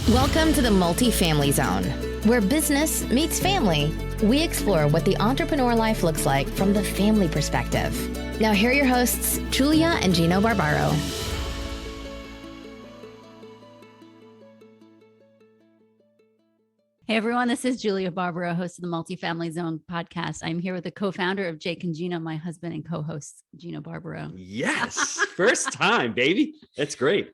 Welcome to the Multifamily Zone, where business meets family. We explore what the entrepreneur life looks like from the family perspective. Now here are your hosts, Julia and Gino Barbaro. Hey everyone, this is Julia Barbaro, host of the Multifamily Zone podcast. I'm here with the co-founder of Jake and Gino, my husband and co-host, Gino Barbaro. Yes, first time, baby. That's great.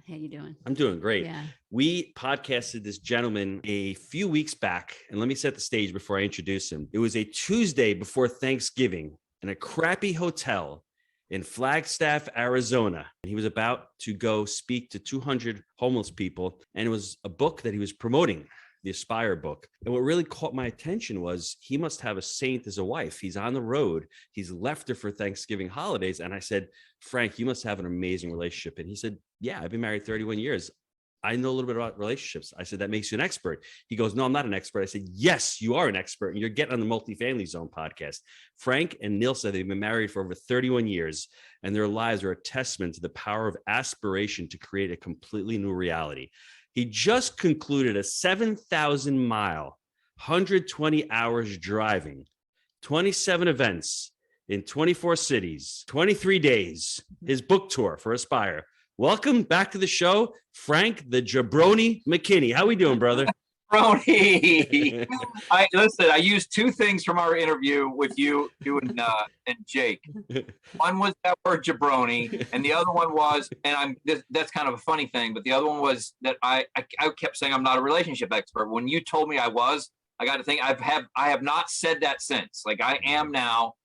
How you doing? I'm doing great. Yeah. We podcasted this gentleman a few weeks back, and let me set the stage before I introduce him. It was a Tuesday before Thanksgiving in a crappy hotel in Flagstaff, Arizona. He was about to go speak to 200 homeless people, and it was a book that he was promoting, the Aspire book. And what really caught my attention was he must have a saint as a wife. He's on the road. He's left her for Thanksgiving holidays. And I said, Frank, you must have an amazing relationship. And he said, yeah, I've been married 31 years. I know a little bit about relationships. I said, that makes you an expert. He goes, no, I'm not an expert. I said, yes, you are an expert. And you're getting on the Multifamily Zone podcast. Frank and Neil said they've been married for over 31 years, and their lives are a testament to the power of aspiration to create a completely new reality. He just concluded a 7,000-mile, 120 hours driving, 27 events in 24 cities, 23 days, his book tour for Aspire. Welcome back to the show, Frank the Jabroni McKinney. How we doing, brother? Jabroni. I used two things from our interview with you and Jake. One was that word jabroni, and the other one was, and that's kind of a funny thing, but the other one was that I kept saying I'm not a relationship expert. When you told me I was, I got to think I have not said that since. Like, I am now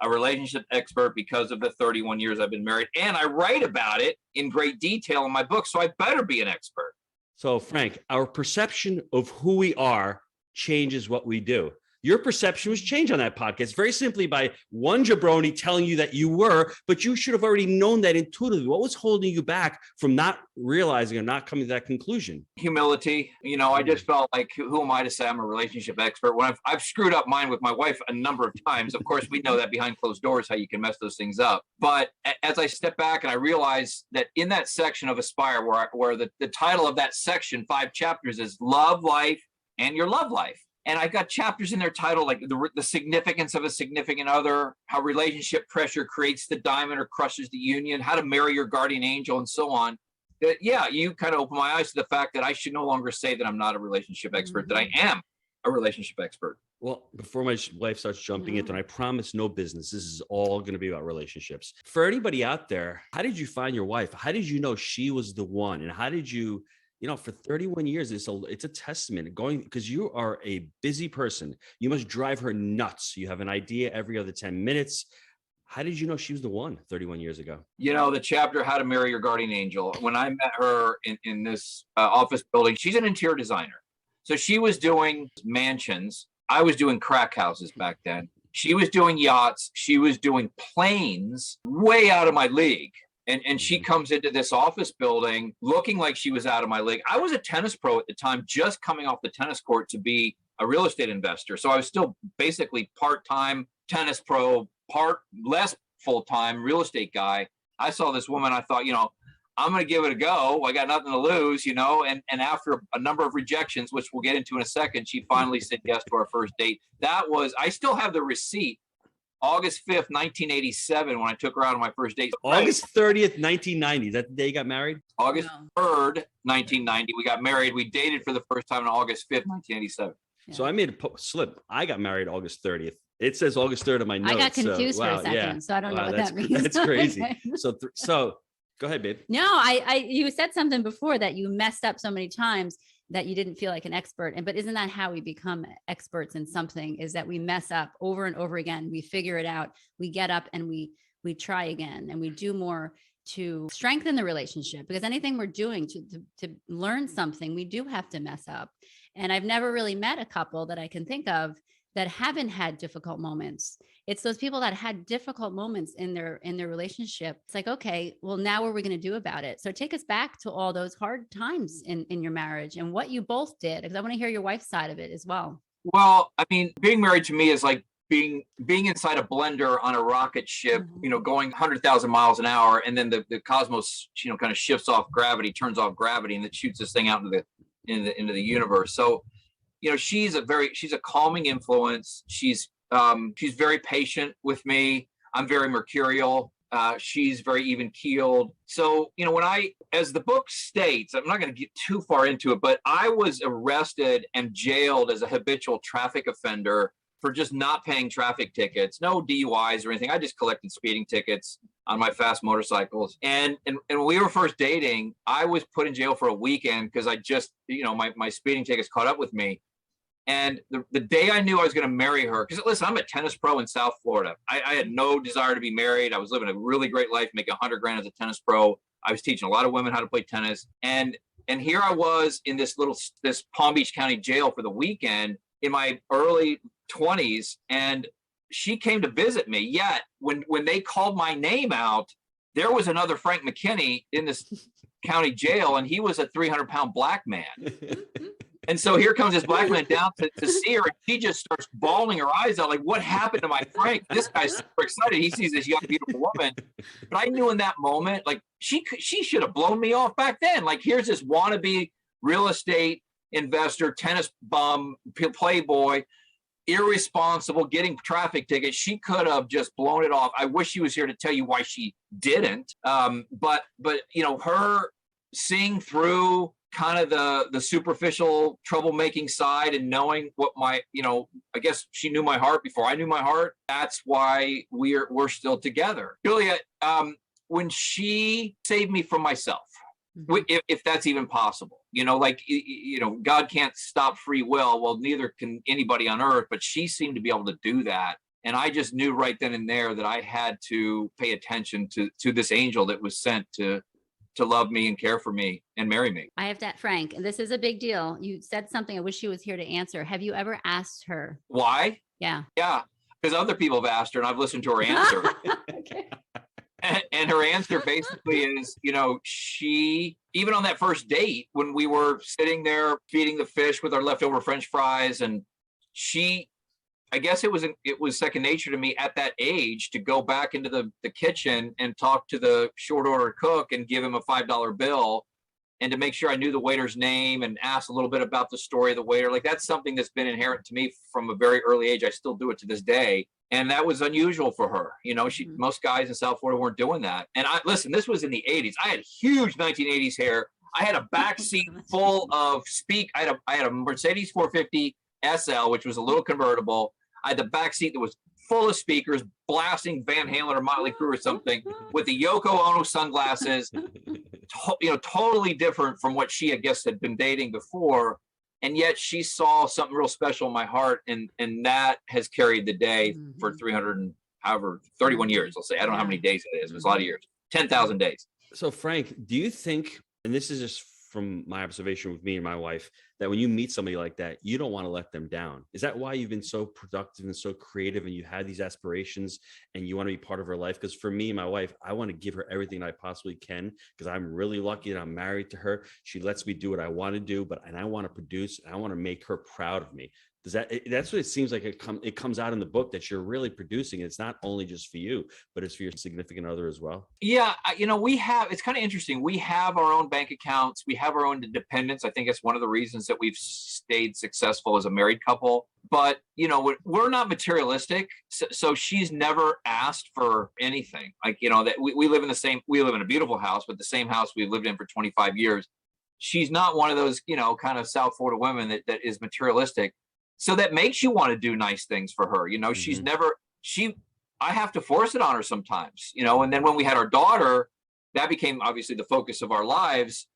a relationship expert because of the 31 years I've been married, and I write about it in great detail in my book, so I better be an expert. So, Frank, our perception of who we are changes what we do. Your perception was changed on that podcast very simply by one jabroni telling you that you were, but you should have already known that intuitively. What was holding you back from not realizing or not coming to that conclusion? Humility. I just felt like, who am I to say I'm a relationship expert when I've screwed up mine with my wife a number of times. Of course, we know that behind closed doors, how you can mess those things up. But as I step back and I realize that in that section of Aspire, where the title of that section, 5 chapters, is Love Life and Your Love Life. And I got chapters in there titled like the significance of a significant other, how relationship pressure creates the diamond or crushes the union, how to marry your guardian angel, and so on. That, yeah, you kind of opened my eyes to the fact that I should no longer say that I'm not a relationship expert, that I am a relationship expert. Well, before my wife starts jumping into it, I promise no business. This is all going to be about relationships. For anybody out there, how did you find your wife? How did you know she was the one? And how did you... for 31 years, it's a testament because you are a busy person. You must drive her nuts. You have an idea every other 10 minutes. How did you know she was the one 31 years ago? The chapter, How to Marry Your Guardian Angel, when I met her in this office building, she's an interior designer. So she was doing mansions. I was doing crack houses back then. She was doing yachts. She was doing planes, way out of my league. And she comes into this office building looking like she was out of my league. I was a tennis pro at the time, just coming off the tennis court to be a real estate investor. So I was still basically part-time tennis pro, part less full-time real estate guy. I saw this woman. I thought, I'm going to give it a go. I got nothing to lose, and after a number of rejections, which we'll get into in a second, she finally said yes to our first date. I still have the receipt. August 5th, 1987, when I took her out on my first date. August 30th, 1990. Is that the day you got married? August 3rd, 1990. We got married. We dated for the first time on August 5th, 1987. Yeah. So I made a slip. I got married August 30th. It says August 3rd on my notes. I got confused for a second, so I don't know what that means. That's crazy. Okay. So go ahead, babe. No, you said something before that you messed up so many times that you didn't feel like an expert. But isn't that how we become experts in something, is that we mess up over and over again. We figure it out. We get up and we try again, and we do more to strengthen the relationship, because anything we're doing to learn something, we do have to mess up. And I've never really met a couple that I can think of that haven't had difficult moments. It's those people that had difficult moments in their relationship. It's like, okay, well, now what are we going to do about it? So take us back to all those hard times in your marriage and what you both did, because I want to hear your wife's side of it as well. Well, I mean, being married to me is like being inside a blender on a rocket ship, going 100,000 miles an hour. And then the cosmos, kind of shifts off gravity, turns off gravity, and it shoots this thing out into into the universe. So, she's a calming influence. She's very patient with me. I'm very mercurial. She's very even keeled. So, as the book states, I'm not going to get too far into it, but I was arrested and jailed as a habitual traffic offender for just not paying traffic tickets, no DUIs or anything. I just collected speeding tickets on my fast motorcycles. And when we were first dating, I was put in jail for a weekend because I just, my speeding tickets caught up with me. And the day I knew I was going to marry her, because listen, I'm a tennis pro in South Florida. I had no desire to be married. I was living a really great life, making $100,000 as a tennis pro. I was teaching a lot of women how to play tennis. And here I was in this Palm Beach County jail for the weekend in my early 20s. And she came to visit me. Yet when they called my name out, there was another Frank McKinney in this county jail, and he was a 300-pound black man. And so here comes this black man down to see her, and she just starts bawling her eyes out, like, what happened to my Frank? This guy's super excited. He sees this young, beautiful woman. But I knew in that moment, like, she should have blown me off back then. Like, here's this wannabe real estate investor, tennis bum, playboy, irresponsible, getting traffic tickets. She could have just blown it off. I wish she was here to tell you why she didn't. But her seeing through kind of the superficial troublemaking side and knowing what I guess she knew my heart before I knew my heart. That's why we're still together. Julia, when she saved me from myself, if that's even possible, God can't stop free will. Well, neither can anybody on earth, but she seemed to be able to do that. And I just knew right then and there that I had to pay attention to this angel that was sent to love me and care for me and marry me. I have to, Frank, this is a big deal. You said something I wish she was here to answer. Have you ever asked her? Why? Yeah. Yeah. Because other people have asked her and I've listened to her answer. Okay. And her answer basically is, she, even on that first date, when we were sitting there feeding the fish with our leftover French fries, and I guess it was second nature to me at that age to go back into the kitchen and talk to the short order cook and give him a $5 bill and to make sure I knew the waiter's name and ask a little bit about the story of the waiter. Like, that's something that's been inherent to me from a very early age. I still do it to this day. And that was unusual for her. Most guys in South Florida weren't doing that. And listen, this was in the 80s. I had huge 1980s hair. I had a back seat full of I had a Mercedes 450 SL, which was a little convertible. I had the back seat that was full of speakers, blasting Van Halen or Motley Crue or something, with the Yoko Ono sunglasses. Totally different from what she, I guess, had been dating before. And yet she saw something real special in my heart, and that has carried the day for 31 years, I'll say. I don't know how many days it is. It's a lot of years. 10,000 days. So, Frank, do you think, and this is just from my observation with me and my wife, that when you meet somebody like that, you don't want to let them down? Is that why you've been so productive and so creative, and you had these aspirations and you want to be part of her life? Because for me and my wife, I want to give her everything I possibly can, because I'm really lucky that I'm married to her. She lets me do what I want to do, and I want to produce, and I want to make her proud of me. That's what it seems like it comes out in the book, that you're really producing. It's not only just for you, but it's for your significant other as well. Yeah. It's kind of interesting. We have our own bank accounts. We have our own independence. I think it's one of the reasons that we've stayed successful as a married couple. But, we're not materialistic. So she's never asked for anything. Like, that we live in a beautiful house, but the same house we've lived in for 25 years. She's not one of those, kind of South Florida women that is materialistic. So that makes you want to do nice things for her. She's I have to force it on her sometimes, and then when we had our daughter, that became obviously the focus of our lives.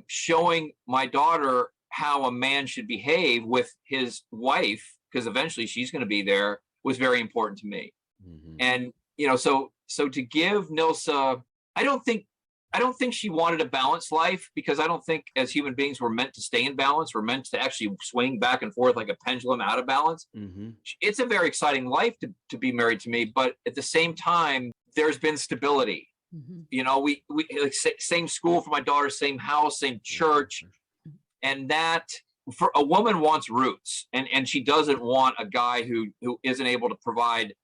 Showing my daughter how a man should behave with his wife, because eventually she's going to be there, was very important to me. And, so to give Nilsa, I don't think she wanted a balanced life, because I don't think as human beings we're meant to stay in balance. We're meant to actually swing back and forth like a pendulum out of balance. It's a very exciting life to be married to me, but at the same time, there's been stability. We like, same school for my daughter, same house, same church. And that, for a woman, wants roots, and she doesn't want a guy who isn't able to provide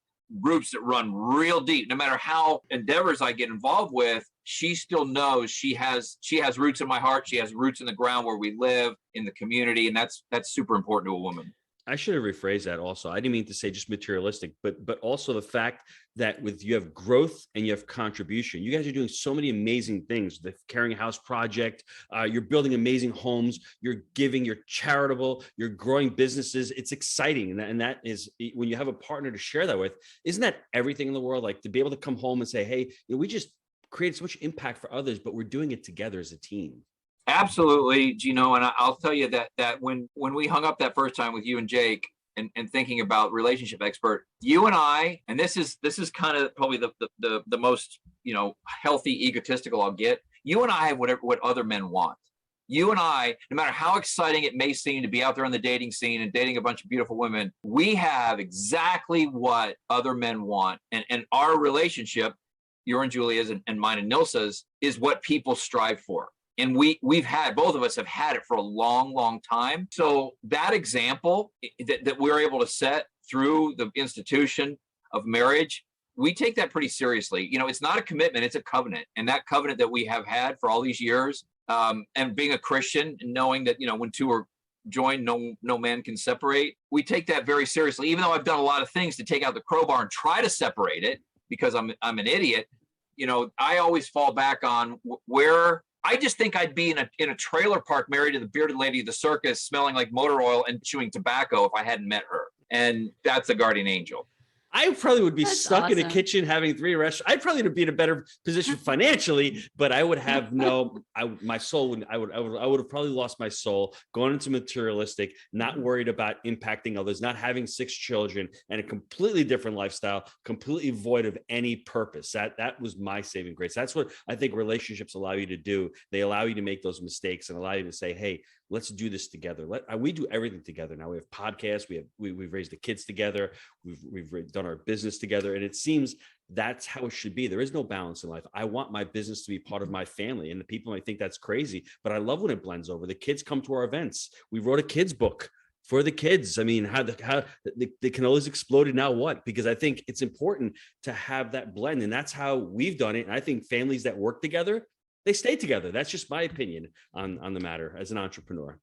groups that run real deep. No matter how endeavors I get involved with, she still knows she has roots in my heart. She has roots in the ground where we live, in the community, and that's super important to a woman. I should have rephrased that also. I didn't mean to say just materialistic, but also the fact that you have growth and you have contribution. You guys are doing so many amazing things. The Caring House Project, you're building amazing homes, you're giving, you're charitable, you're growing businesses. It's exciting. And that is, when you have a partner to share that with, isn't that everything in the world? Like to be able to come home and say, hey, we just created so much impact for others, but we're doing it together as a team. Absolutely, Gino. And I'll tell you that when we hung up that first time with you and Jake and thinking about relationship expert, you and I, and this is kind of probably the most, healthy egotistical I'll get. You and I have what other men want. You and I, no matter how exciting it may seem to be out there on the dating scene and dating a bunch of beautiful women, we have exactly what other men want. And our relationship, your and Julia's and mine and Nilsa's, is what people strive for. And both of us have had it for a long, long time. So that example that we're able to set through the institution of marriage, we take that pretty seriously. It's not a commitment, it's a covenant. And that covenant that we have had for all these years, and being a Christian and knowing that, when two are joined, no man can separate. We take that very seriously, even though I've done a lot of things to take out the crowbar and try to separate it because I'm an idiot. I always fall back on where I just think I'd be in a trailer park married to the bearded lady of the circus, smelling like motor oil and chewing tobacco if I hadn't met her. And that's a guardian angel. I probably would be stuck in a awesome. kitchen having 3 restaurants. I'd probably be in a better position financially, but I would have my soul would, I would have probably lost my soul, going into materialistic, not worried about impacting others, not having 6 children and a completely different lifestyle, completely void of any purpose. That was my saving grace. That's what I think relationships allow you to do. They allow you to make those mistakes and allow you to say, hey, let's do this together. We do everything together now. We have podcasts. We've raised the kids together. We've done our business together, and it seems that's how it should be. There is no balance in life. I want my business to be part of my family, and the people might think that's crazy, but I love when it blends over. The kids come to our events. We wrote a kids book for the kids. I mean, how the cannolis exploded. Now what? Because I think it's important to have that blend, and that's how we've done it. And I think families that work together, they stay together. That's just my opinion on the matter as an entrepreneur.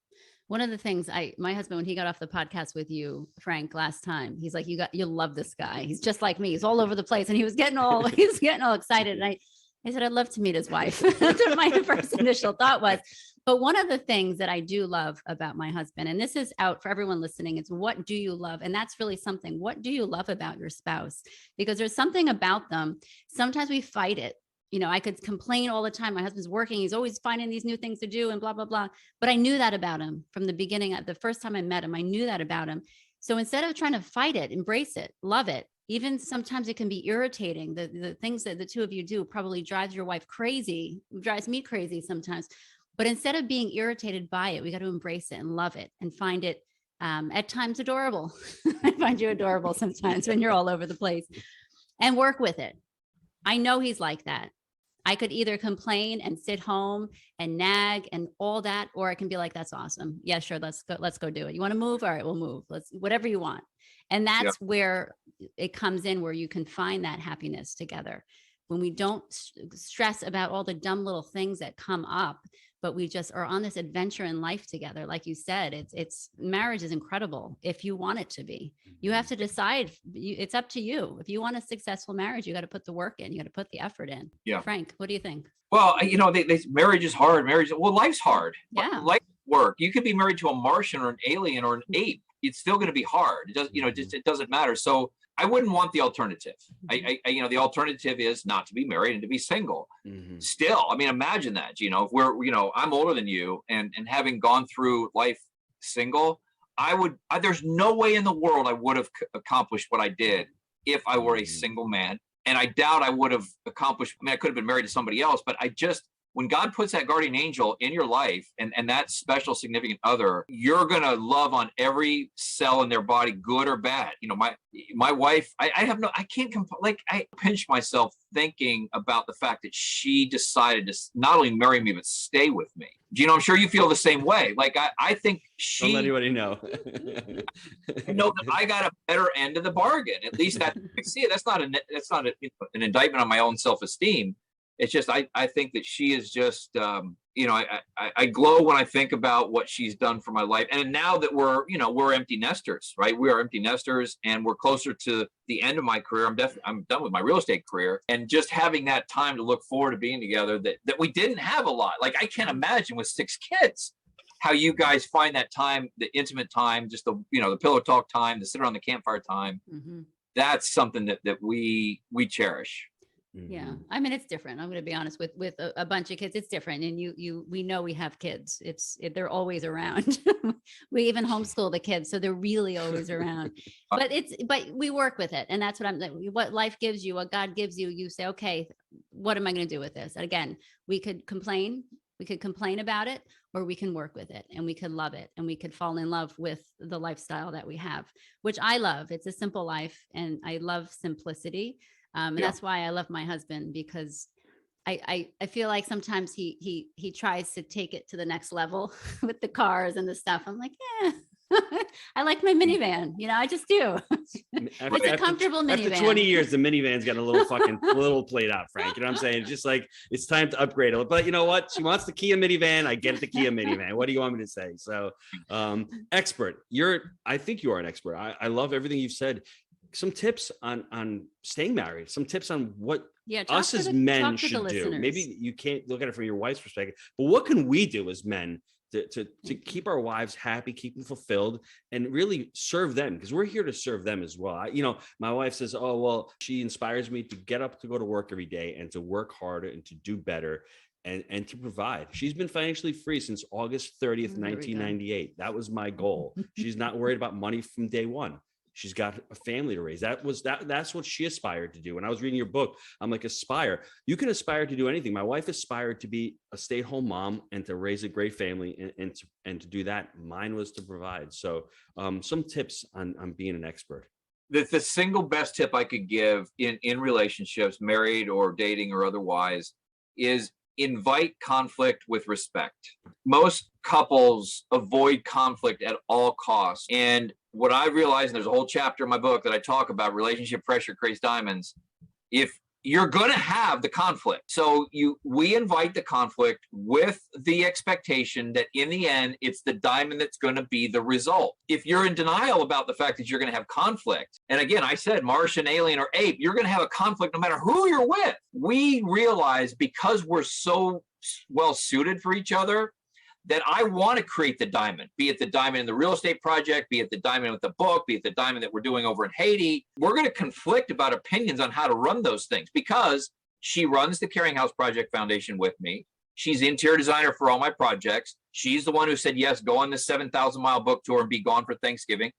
One of the things my husband, when he got off the podcast with you, Frank, last time, he's like, you'll love this guy. He's just like me. He's all over the place. And he was getting all excited. And I said, I'd love to meet his wife. That's what my first initial thought was. But one of the things that I do love about my husband, and this is out for everyone listening, is what do you love? And that's really something. What do you love about your spouse? Because there's something about them. Sometimes we fight it. I could complain all the time. My husband's working. He's always finding these new things to do and blah, blah, blah. But I knew that about him from the beginning. The first time I met him, I knew that about him. So instead of trying to fight it, embrace it, love it. Even sometimes it can be irritating. The things that the two of you do probably drives your wife crazy, drives me crazy sometimes. But instead of being irritated by it, we got to embrace it and love it and find it at times adorable. I find you adorable sometimes when you're all over the place, and work with it. I know he's like that. I could either complain and sit home and nag and all that, or I can be like, that's awesome. Yeah, sure. Let's go do it. You want to move? All right, we'll move. Whatever you want. And that's where it comes in, where you can find that happiness together. When we don't stress about all the dumb little things that come up, but we just are on this adventure in life together. Like you said, it's marriage is incredible if you want it to be. You have to decide. It's up to you. If you want a successful marriage, you got to put the work in. You got to put the effort in. Yeah. Frank, what do you think? Well, marriage is hard. Life's hard. Yeah. Life work. You could be married to a Martian or an alien or an ape. It's still going to be hard. It does, it doesn't matter. So I wouldn't want the alternative. The alternative is not to be married and to be single. Mm-hmm. Still, imagine that, if I'm older than you and having gone through life single, there's no way in the world I would have accomplished what I did if I were a single man. And I doubt I would have accomplished, I could have been married to somebody else, but when God puts that guardian angel in your life and that special significant other, you're going to love on every cell in their body, good or bad. You know, my wife, I can't like, I pinch myself thinking about the fact that she decided to not only marry me, but stay with me. Gino, I'm sure you feel the same way. Like, I think she. Don't let anybody know. I know that I got a better end of the bargain. At least that I see it. That's not an indictment on my own self-esteem. It's just, I think that she is just, I glow when I think about what she's done for my life. And now that we're empty nesters, right? We are empty nesters and we're closer to the end of my career. I'm done with my real estate career, and just having that time to look forward to being together that we didn't have a lot. Like, I can't imagine with 6 kids, how you guys find that time, the intimate time, just the pillow talk time, the sit around the campfire time. Mm-hmm. That's something that we cherish. Yeah. I mean, it's different. I'm going to be honest with a bunch of kids. It's different. And we know we have kids. They're always around. We even homeschool the kids. So they're really always around, but we work with it. And that's what life gives you, what God gives you. You say, okay, what am I going to do with this? Again, we could complain about it, or we can work with it and we could love it and we could fall in love with the lifestyle that we have, which I love. It's a simple life and I love simplicity. And that's why I love my husband, because I feel like sometimes he tries to take it to the next level with the cars and the stuff. I'm like, yeah, I like my minivan. I just do. It's a comfortable minivan. After 20 years, the minivan's got a little played out, Frank. You know what I'm saying? It's just like, it's time to upgrade it. But you know what? She wants the Kia minivan. I get the Kia minivan. What do you want me to say? So, expert, I think you are an expert. I love everything you've said. Some tips on staying married, some tips on what us as men should do. Maybe you can't look at it from your wife's perspective, but what can we do as men to keep our wives happy, keep them fulfilled, and really serve them? Because we're here to serve them as well. My wife says, oh, well, she inspires me to get up to go to work every day and to work harder and to do better and to provide. She's been financially free since August 30th, 1998. That was my goal. She's not worried about money from day one. She's got a family to raise. That's what she aspired to do. When I was reading your book, I'm like, aspire. You can aspire to do anything. My wife aspired to be a stay-at-home mom and to raise a great family and to do that. Mine was to provide. So some tips on being an expert. The single best tip I could give in relationships, married or dating or otherwise, is invite conflict with respect. Most couples avoid conflict at all costs. And what I realized, and there's a whole chapter in my book that I talk about, relationship pressure creates diamonds. If you're going to have the conflict, so we invite the conflict with the expectation that in the end, it's the diamond that's going to be the result. If you're in denial about the fact that you're going to have conflict, and again, I said Martian, alien, or ape, you're going to have a conflict no matter who you're with. We realize, because we're so well suited for each other, that I want to create the diamond, be it the diamond in the real estate project, be it the diamond with the book, be it the diamond that we're doing over in Haiti. We're going to conflict about opinions on how to run those things, because she runs the Caring House Project Foundation with me. She's interior designer for all my projects. She's the one who said, yes, go on the 7,000-mile book tour and be gone for Thanksgiving.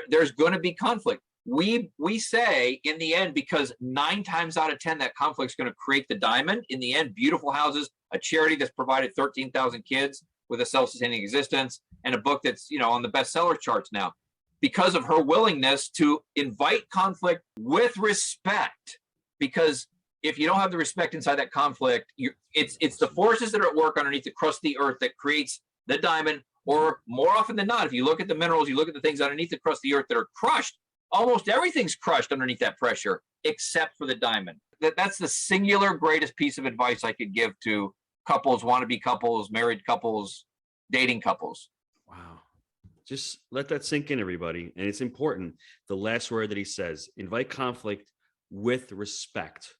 There's going to be conflict. We say in the end, because 9 times out of 10, that conflict's going to create the diamond. In the end, beautiful houses, a charity that's provided 13,000 kids with a self-sustaining existence, and a book that's, on the bestseller charts now, because of her willingness to invite conflict with respect. Because if you don't have the respect inside that conflict, it's the forces that are at work underneath the crust of the earth that creates the diamond. Or more often than not, if you look at the minerals, you look at the things underneath the crust of the earth that are crushed, almost everything's crushed underneath that pressure, except for the diamond. That's the singular greatest piece of advice I could give to couples, wannabe couples, married couples, dating couples. Wow. Just let that sink in, everybody. And it's important. The last word that he says, invite conflict with respect.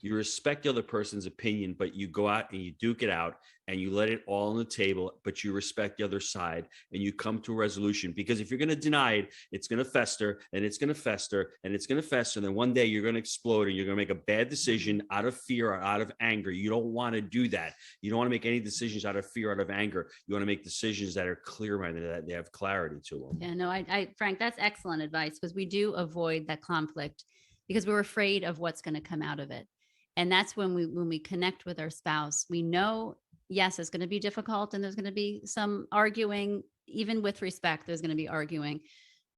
You respect the other person's opinion, but you go out and you duke it out and you let it all on the table, but you respect the other side and you come to a resolution. Because if you're going to deny it, it's going to fester and it's going to fester and it's going to fester. And then one day you're going to explode and you're going to make a bad decision out of fear or out of anger. You don't want to do that. You don't want to make any decisions out of fear, out of anger. You want to make decisions that are clear-minded, that they have clarity to them. Yeah, no, Frank, that's excellent advice, because we do avoid that conflict because we're afraid of what's going to come out of it. And that's when we connect with our spouse, we know, yes, it's going to be difficult and there's going to be some arguing, even with respect, there's going to be arguing.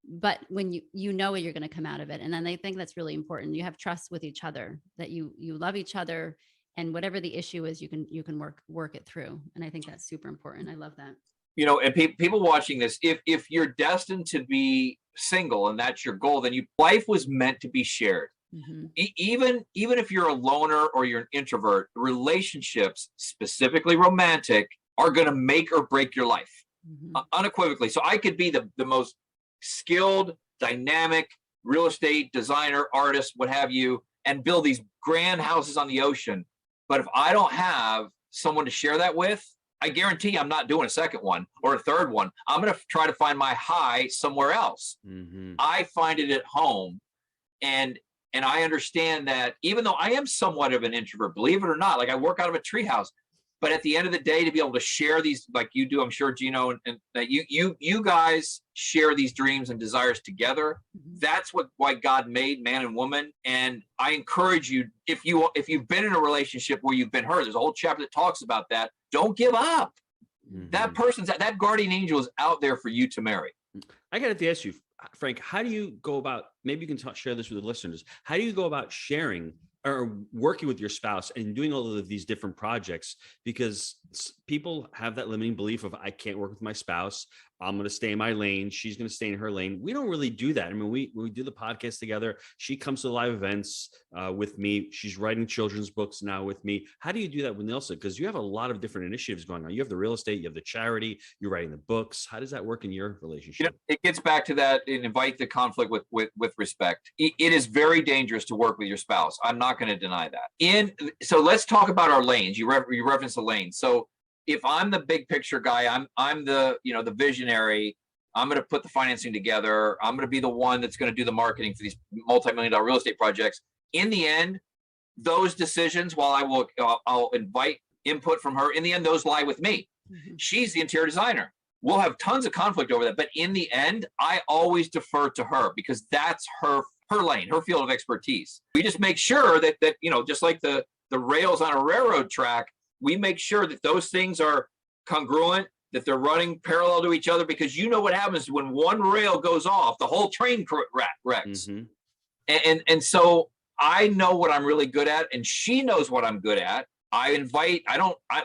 But when you know you're going to come out of it. And then I think that's really important. You have trust with each other, that you love each other, and whatever the issue is, you can work it through. And I think that's super important. I love that. And people watching this, if you're destined to be single and that's your goal, then life was meant to be shared. Mm-hmm. Even if you're a loner or you're an introvert, relationships, specifically romantic, are going to make or break your life, unequivocally. So I could be the most skilled, dynamic real estate designer, artist, what have you, and build these grand houses on the ocean. But if I don't have someone to share that with, I guarantee I'm not doing a second one or a third one. I'm going to try to find my high somewhere else. Mm-hmm. I find it at home. And I understand that even though I am somewhat of an introvert, believe it or not, like I work out of a treehouse, but at the end of the day, to be able to share these, like you do, I'm sure, Gino, and that you guys share these dreams and desires together. That's why God made man and woman. And I encourage you, if you've been in a relationship where you've been hurt, there's a whole chapter that talks about that. Don't give up. Mm-hmm. That guardian angel is out there for you to marry. I got to ask you, Frank, how do you go about, maybe you can share this with the listeners. How do you go about sharing or working with your spouse and doing all of these different projects? Because people have that limiting belief of, I can't work with my spouse. I'm going to stay in my lane. She's going to stay in her lane. We don't really do that. I mean, when we do the podcast together, she comes to the live events with me. She's writing children's books now with me. How do you do that with Nilsa? Because you have a lot of different initiatives going on. You have the real estate, you have the charity, you're writing the books. How does that work in your relationship? It gets back to that and invite the conflict with respect. It is very dangerous to work with your spouse. I'm not going to deny that. So let's talk about our lanes. You referenced the lanes. So if I'm the big picture guy, I'm the the visionary. I'm going to put the financing together. I'm going to be the one that's going to do the marketing for these multi-million-dollar real estate projects. In the end, those decisions, while I'll invite input from her, in the end, those lie with me. Mm-hmm. She's the interior designer. We'll have tons of conflict over that, but in the end, I always defer to her because that's her lane, her field of expertise. We just make sure that just like the rails on a railroad track, we make sure that those things are congruent, that they're running parallel to each other, because what happens when one rail goes off, the whole train wrecks. Mm-hmm. And so I know what I'm really good at, and she knows what I'm good at.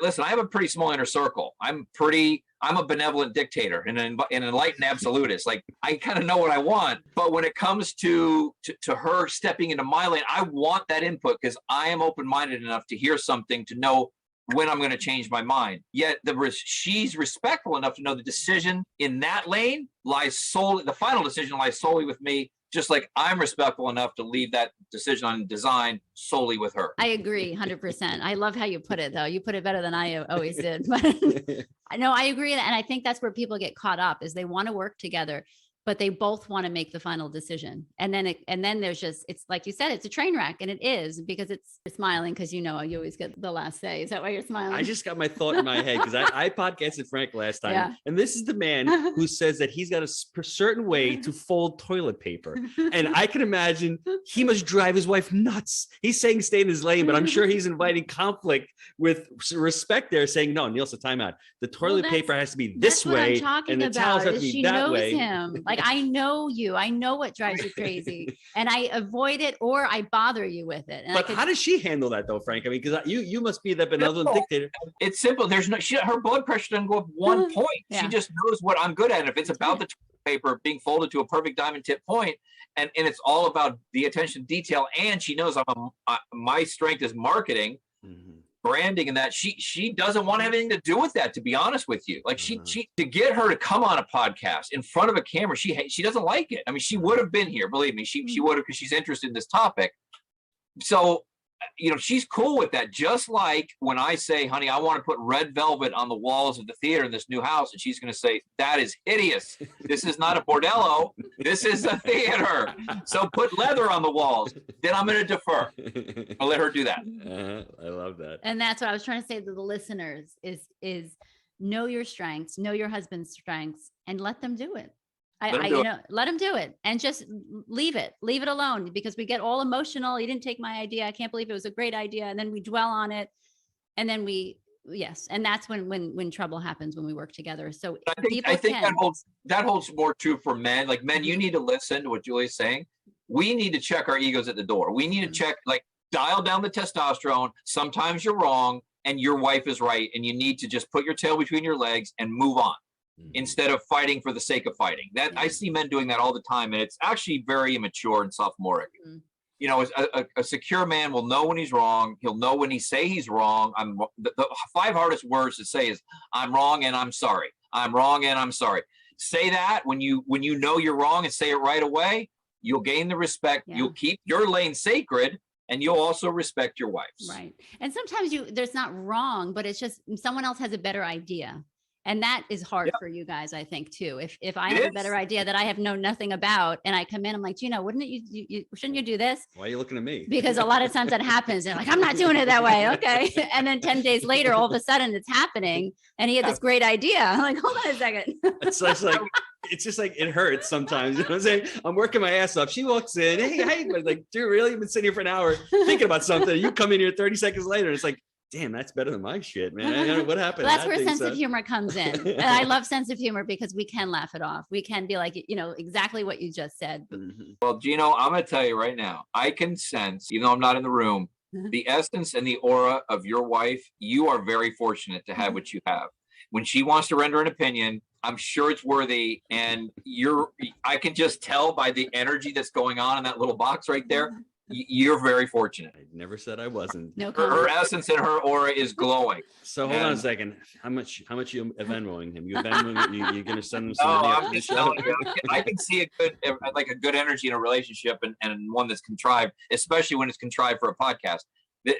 Listen, I have a pretty small inner circle. I'm a benevolent dictator and an enlightened absolutist. Like, I kind of know what I want, but when it comes to her stepping into my lane, I want that input because I am open-minded enough to hear something, to know when I'm going to change my mind. Yet she's respectful enough to know the decision in that lane the final decision lies solely with me, just like I'm respectful enough to leave that decision on design solely with her. I agree 100%. I love how you put it, though. You put it better than I always did. But I know I agree. And I think that's where people get caught up, is they want to work together, but they both want to make the final decision. And then there's it's like you said, it's a train wreck, and it is, because you're smiling because you always get the last say. Is that why you're smiling? I just got my thought in my head because I podcasted Frank last time. Yeah. And this is the man who says that he's got a certain way to fold toilet paper. And I can imagine he must drive his wife nuts. He's saying stay in his lane, but I'm sure he's inviting conflict with respect there, saying, no, Nilsa, time out. The toilet paper has to be this way, and the towels have to be that way. Him. Like, I know you. I know what drives you crazy, and I avoid it, or I bother you with it. But how does she handle that, though, Frank? I mean, because you must be the benevolent dictator. It's simple. There's her blood pressure doesn't go up 1 point. Yeah. She just knows what I'm good at. And if it's about the paper being folded to a perfect diamond tip point, and it's all about the attention to detail, and she knows my strength is marketing. Mm-hmm. Branding, and that she doesn't want to have anything to do with that, to be honest with you. Like, she to get her to come on a podcast in front of a camera, she doesn't like it. I mean, she would have been here, believe me, she would have, because she's interested in this topic. So she's cool with that. Just like when I say, honey, I want to put red velvet on the walls of the theater in this new house, and she's going to say, that is hideous. This is not a bordello. This is a theater. So put leather on the walls. Then I'm going to defer. I'll let her do that. I love that. And that's what I was trying to say to the listeners is know your strengths, know your husband's strengths, and let them do it. Let him do it and just leave it alone, because we get all emotional. You didn't take my idea. I can't believe it was a great idea. And then we dwell on it. And then and that's when trouble happens, when we work together. So I think that holds more true for men. Like men, you need to listen to what Julie's saying. We need to check our egos at the door. We need to check, like, dial down the testosterone. Sometimes you're wrong and your wife is right. And you need to just put your tail between your legs and move on. Instead of fighting for the sake of fighting. I see men doing that all the time, and it's actually very immature and sophomoric. You know, a secure man will know when he's wrong. He'll know when he say he's wrong. The 5 hardest words to say is, I'm wrong and I'm sorry. I'm wrong and I'm sorry. Say that when you know you're wrong, and say it right away. You'll gain the respect. You'll keep your lane sacred, and you'll also respect your wife's. Right. And sometimes there's not wrong, but it's just someone else has a better idea. And that is hard for you guys, I think, too. If I have a better idea that I have known nothing about, and I come in, I'm like, Gino, shouldn't you do this? Why are you looking at me? Because a lot of times that happens. They're like, I'm not doing it that way. Okay. And then 10 days later, all of a sudden it's happening. And he had this great idea. I'm like, hold on a second. It's just like, it hurts sometimes. You know what I'm saying? I'm working my ass off. She walks in. Hey, like, dude, really? You've been sitting here for an hour thinking about something. You come in here 30 seconds later, and it's like, damn, that's better than my shit, man. What happened? Well, that's where sense of humor comes in. And I love sense of humor because we can laugh it off. We can be like, exactly what you just said. Well, Gino, I'm going to tell you right now, I can sense, even though I'm not in the room, the essence and the aura of your wife. You are very fortunate to have what you have. When she wants to render an opinion, I'm sure it's worthy. And I can just tell by the energy that's going on in that little box right there. You're very fortunate. I never said I wasn't. No, her essence and her aura is glowing. So hold on a second. How much you Venmoing him? You're going to send him some money? No, I'm just telling you. I can see a good energy in a relationship, and one that's contrived, especially when it's contrived for a podcast.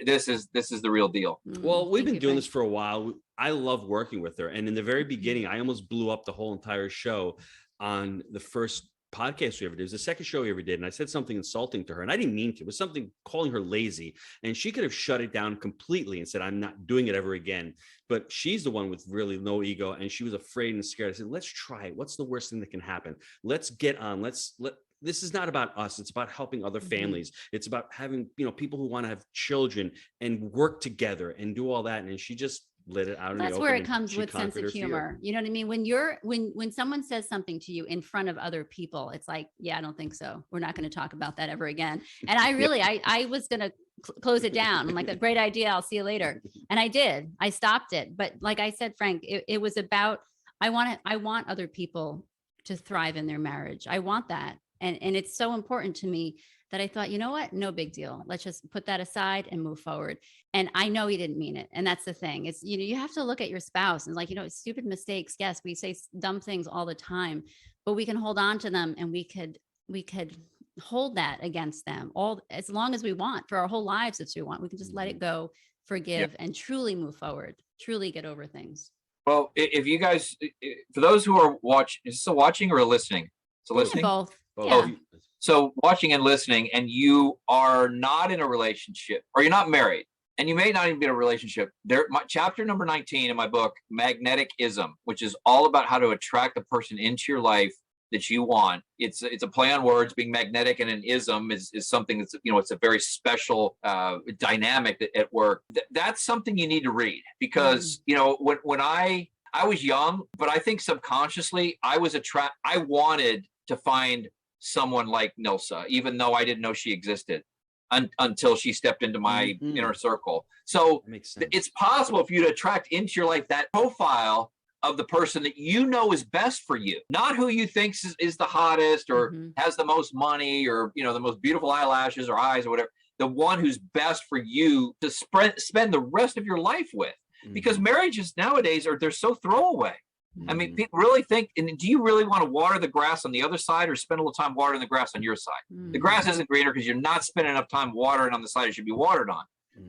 This is the real deal. Well, we've been doing this for a while. I love working with her, and in the very beginning, I almost blew up the whole entire show on the first podcast we ever did. It was the second show we ever did, and I said something insulting to her, and I didn't mean to. It was something calling her lazy, and she could have shut it down completely and said, I'm not doing it ever again. But she's the one with really no ego, and she was afraid and scared. I said, let's try it. What's the worst thing that can happen? Let's get on. This is not about us. It's about helping other families. It's about having, people who want to have children and work together and do all that. And she just let it out. That's where it comes with sense of humor. You know what I mean? When someone says something to you in front of other people, it's like, yeah, I don't think so. We're not going to talk about that ever again. And I was going to close it down. I'm like, a great idea. I'll see you later. And I did. I stopped it. But like I said, Frank, it was about, I want other people to thrive in their marriage. I want that. And it's so important to me that I thought, you know what? No big deal. Let's just put that aside and move forward. And I know he didn't mean it. And that's the thing. It's, you have to look at your spouse and stupid mistakes. Yes, we say dumb things all the time, but we can hold on to them, and we could hold that against them as long as we want, for our whole lives. If we want, we can just let it go, forgive, and truly move forward, truly get over things. Well, if you guys, for those who are watching or listening? So listening? Both. Yeah. So watching and listening, and you are not in a relationship, or you're not married, and you may not even be in a relationship. Chapter number 19 in my book, Magnetic-ism, which is all about how to attract the person into your life that you want. It's a play on words. Being magnetic and an ism is something that's, it's a very special dynamic at work. That's something you need to read, because when I was young, but I think subconsciously I wanted to find someone like Nilsa, even though I didn't know she existed until she stepped into my inner circle. So it's possible for you to attract into your life that profile of the person that you know is best for you, not who you think is the hottest or has the most money or, the most beautiful eyelashes or eyes or whatever, the one who's best for you to spend the rest of your life with. Because marriages nowadays they're so throwaway. I mean, people really think, and do you really want to water the grass on the other side or spend a little time watering the grass on your side? The grass isn't greener because you're not spending enough time watering on the side it should be watered on,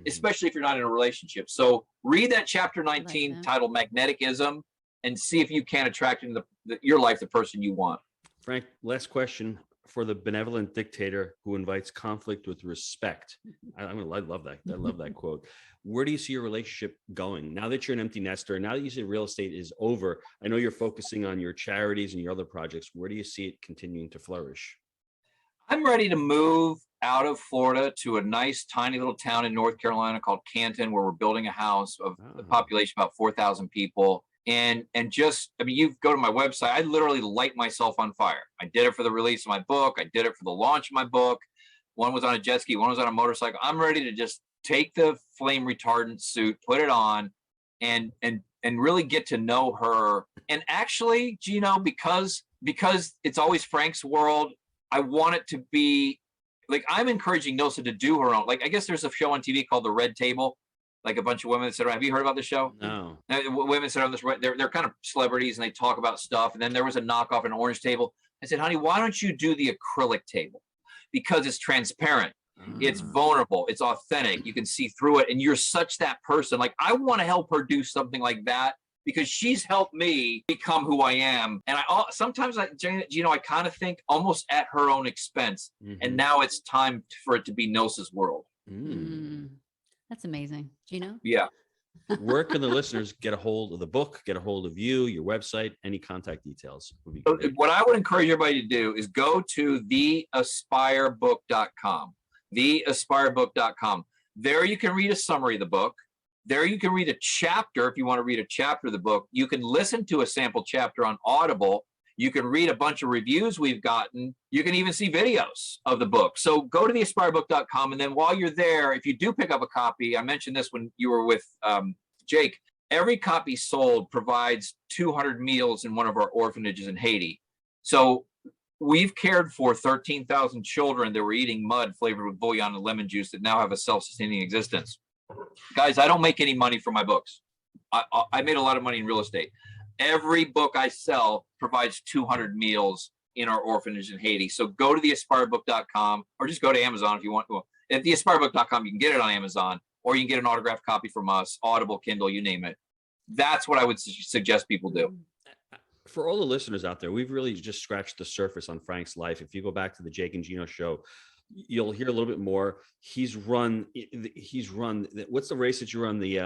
especially if you're not in a relationship. So read that chapter 19 titled Magnetic-ism and see if you can attract into your life the person you want. Frank, last question. for the benevolent dictator who invites conflict with respect. I love that. I love that quote. Where do you see your relationship going now that you're an empty nester? Now that you say real estate is over, I know you're focusing on your charities and your other projects. Where do you see it continuing to flourish? I'm ready to move out of Florida to a nice tiny little town in North Carolina called Canton, where we're building a house of the population about 4,000 people. And just, I mean, you go to my website, I literally light myself on fire. I did it for the release of my book. I did it for the launch of my book. One was on a jet ski, one was on a motorcycle. I'm ready to just take the flame retardant suit, put it on, and really get to know her. And actually, Gino, because it's always Frank's world, I want it to be like, I'm encouraging Nilsa to do her own. Like, I guess there's a show on TV called The Red Table, like a bunch of women that sit around. Have you heard about the show? No. Women sit on this, they're kind of celebrities and they talk about stuff. And then there was a knockoff, an orange table. I said, honey, why don't you do the acrylic table? Because it's transparent. It's vulnerable. It's authentic. You can see through it. And you're such that person. Like, I want to help her do something like that, because she's helped me become who I am. And sometimes I kind of think almost at her own expense. And now it's time for it to be Nilsa's world. That's amazing. Gino? Yeah. Where can the listeners get a hold of the book, get a hold of you, your website, any contact details? So what I would encourage everybody to do is go to theaspirebook.com, theaspirebook.com. There you can read a summary of the book. There you can read a chapter if you want to read a chapter of the book. You can listen to a sample chapter on Audible. You can read a bunch of reviews we've gotten. You can even see videos of the book. So go to theaspirebook.com. And then while you're there, if you do pick up a copy, I mentioned this when you were with Jake, every copy sold provides 200 meals in one of our orphanages in Haiti. So we've cared for 13,000 children that were eating mud flavored with bouillon and lemon juice that now have a self-sustaining existence. Guys, I don't make any money from my books. I made a lot of money in real estate. Every book I sell provides 200 meals in our orphanage in Haiti. So go to theaspirebook.com or just go to Amazon if you want. At theaspirebook.com, you can get it on Amazon, or you can get an autographed copy from us, Audible, Kindle, you name it. That's what I would suggest people do. For all the listeners out there, we've really just scratched the surface on Frank's life. If you go back to the Jake and Gino show, you'll hear a little bit more. He's run. What's the race that you run? The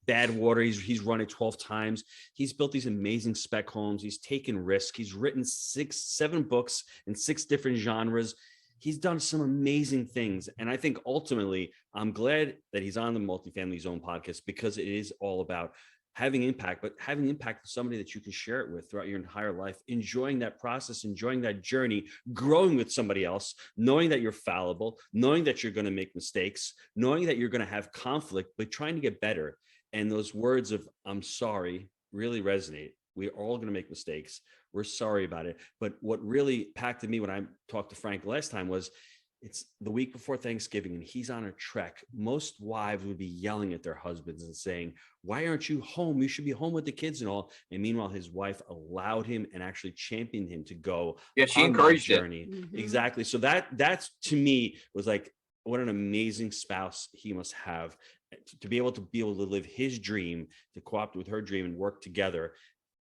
Badwater. He's run it 12 times. He's built these amazing spec homes. He's taken risks. He's written 7 books in 6 different genres. He's done some amazing things. And I think ultimately, I'm glad that he's on the Multifamily Zone podcast, because it is all about having impact, but having impact with somebody that you can share it with throughout your entire life, enjoying that process, enjoying that journey, growing with somebody else, knowing that you're fallible, knowing that you're going to make mistakes, knowing that you're going to have conflict, but trying to get better. And those words of "I'm sorry" really resonate. We're all going to make mistakes. We're sorry about it. But what really impacted me when I talked to Frank last time was, it's the week before Thanksgiving and he's on a trek. Most wives would be yelling at their husbands and saying, "Why aren't you home? You should be home with the kids and all." And meanwhile, his wife allowed him and actually championed him to go. Yeah, she encouraged that journey. Exactly. So that's to me was like, what an amazing spouse he must have to be able to live his dream, to co-opt with her dream and work together,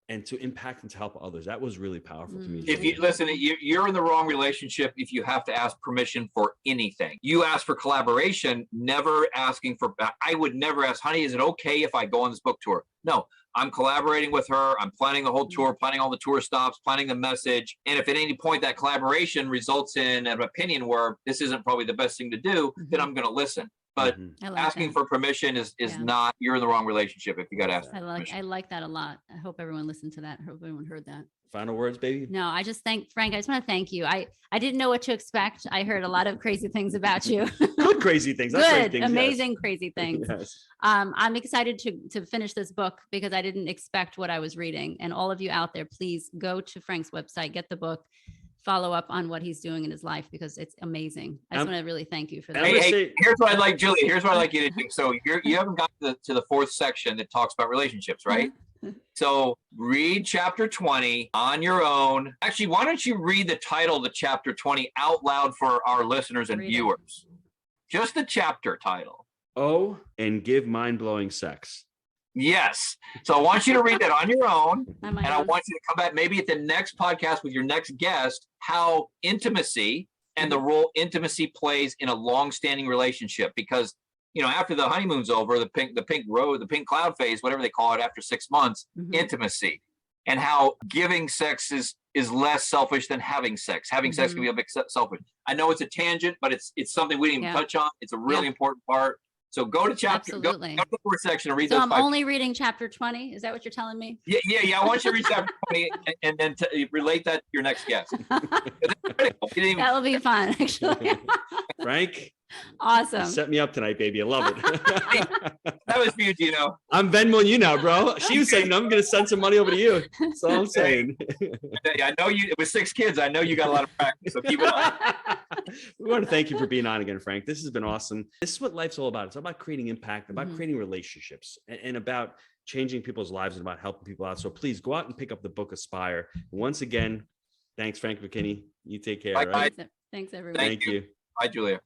and to impact and to help others. That was really powerful to me. If you listen, you're in the wrong relationship if you have to ask permission for anything. You ask for collaboration, never asking for. I would never ask, "Honey, is it okay if I go on this book tour?" No, I'm collaborating with her. I'm planning the whole tour, planning all the tour stops, planning the message. And if at any point that collaboration results in an opinion where this isn't probably the best thing to do, then I'm going to listen. But asking for permission is not, you're in the wrong relationship if you got to ask. I like that a lot. I hope everyone listened to that. I hope everyone heard that. Final words, baby? No, I just Frank, I just want to thank you. I didn't know what to expect. I heard a lot of crazy things about you. Good crazy things. Good, Great things, amazing, crazy things. Yes. I'm excited to finish this book because I didn't expect what I was reading. And all of you out there, please go to Frank's website, get the book, follow up on what he's doing in his life, because it's amazing. I just want to really thank you for that. Hey, here's what I'd like, Julie. Here's what I'd like you to do. So you haven't got to the 4th section that talks about relationships, right? So read chapter 20 on your own. Actually, why don't you read the title of the chapter 20 out loud for our listeners and viewers? Just the chapter title. Oh, and give mind-blowing sex. Yes. So I want you to read that on your own. On my And I own. want you to come back maybe at the next podcast with your next guest, how intimacy and the role intimacy plays in a long-standing relationship. Because, you know, after the honeymoon's over, the pink cloud phase, whatever they call it, after 6 months, intimacy, and how giving sex is less selfish than having sex. Having sex can be a bit selfish. I know it's a tangent, but it's something we didn't even touch on. It's a really important part. So go to chapter, go to the fourth section and read So those. I'm only reading chapter 20. Is that what you're telling me? Yeah. I want you to read chapter 20 and then relate that to your next guest. That will be fun, actually. Frank, Awesome. set me up tonight, baby. I love it. That was for you, Gino. I'm Venmoing you now, bro. She was saying, I'm going to send some money over to you. That's all I'm saying. I know you, with 6 kids, I know you got a lot of practice, so keep it on. We want to thank you for being on again, Frank. This has been awesome. This is what life's all about. It's all about creating impact, about creating relationships, and about changing people's lives and about helping people out. So please go out and pick up the book Aspire. Once again, thanks, Frank McKinney. You take care. Bye. Right? Thanks, everyone. Thank you. Bye, Julia.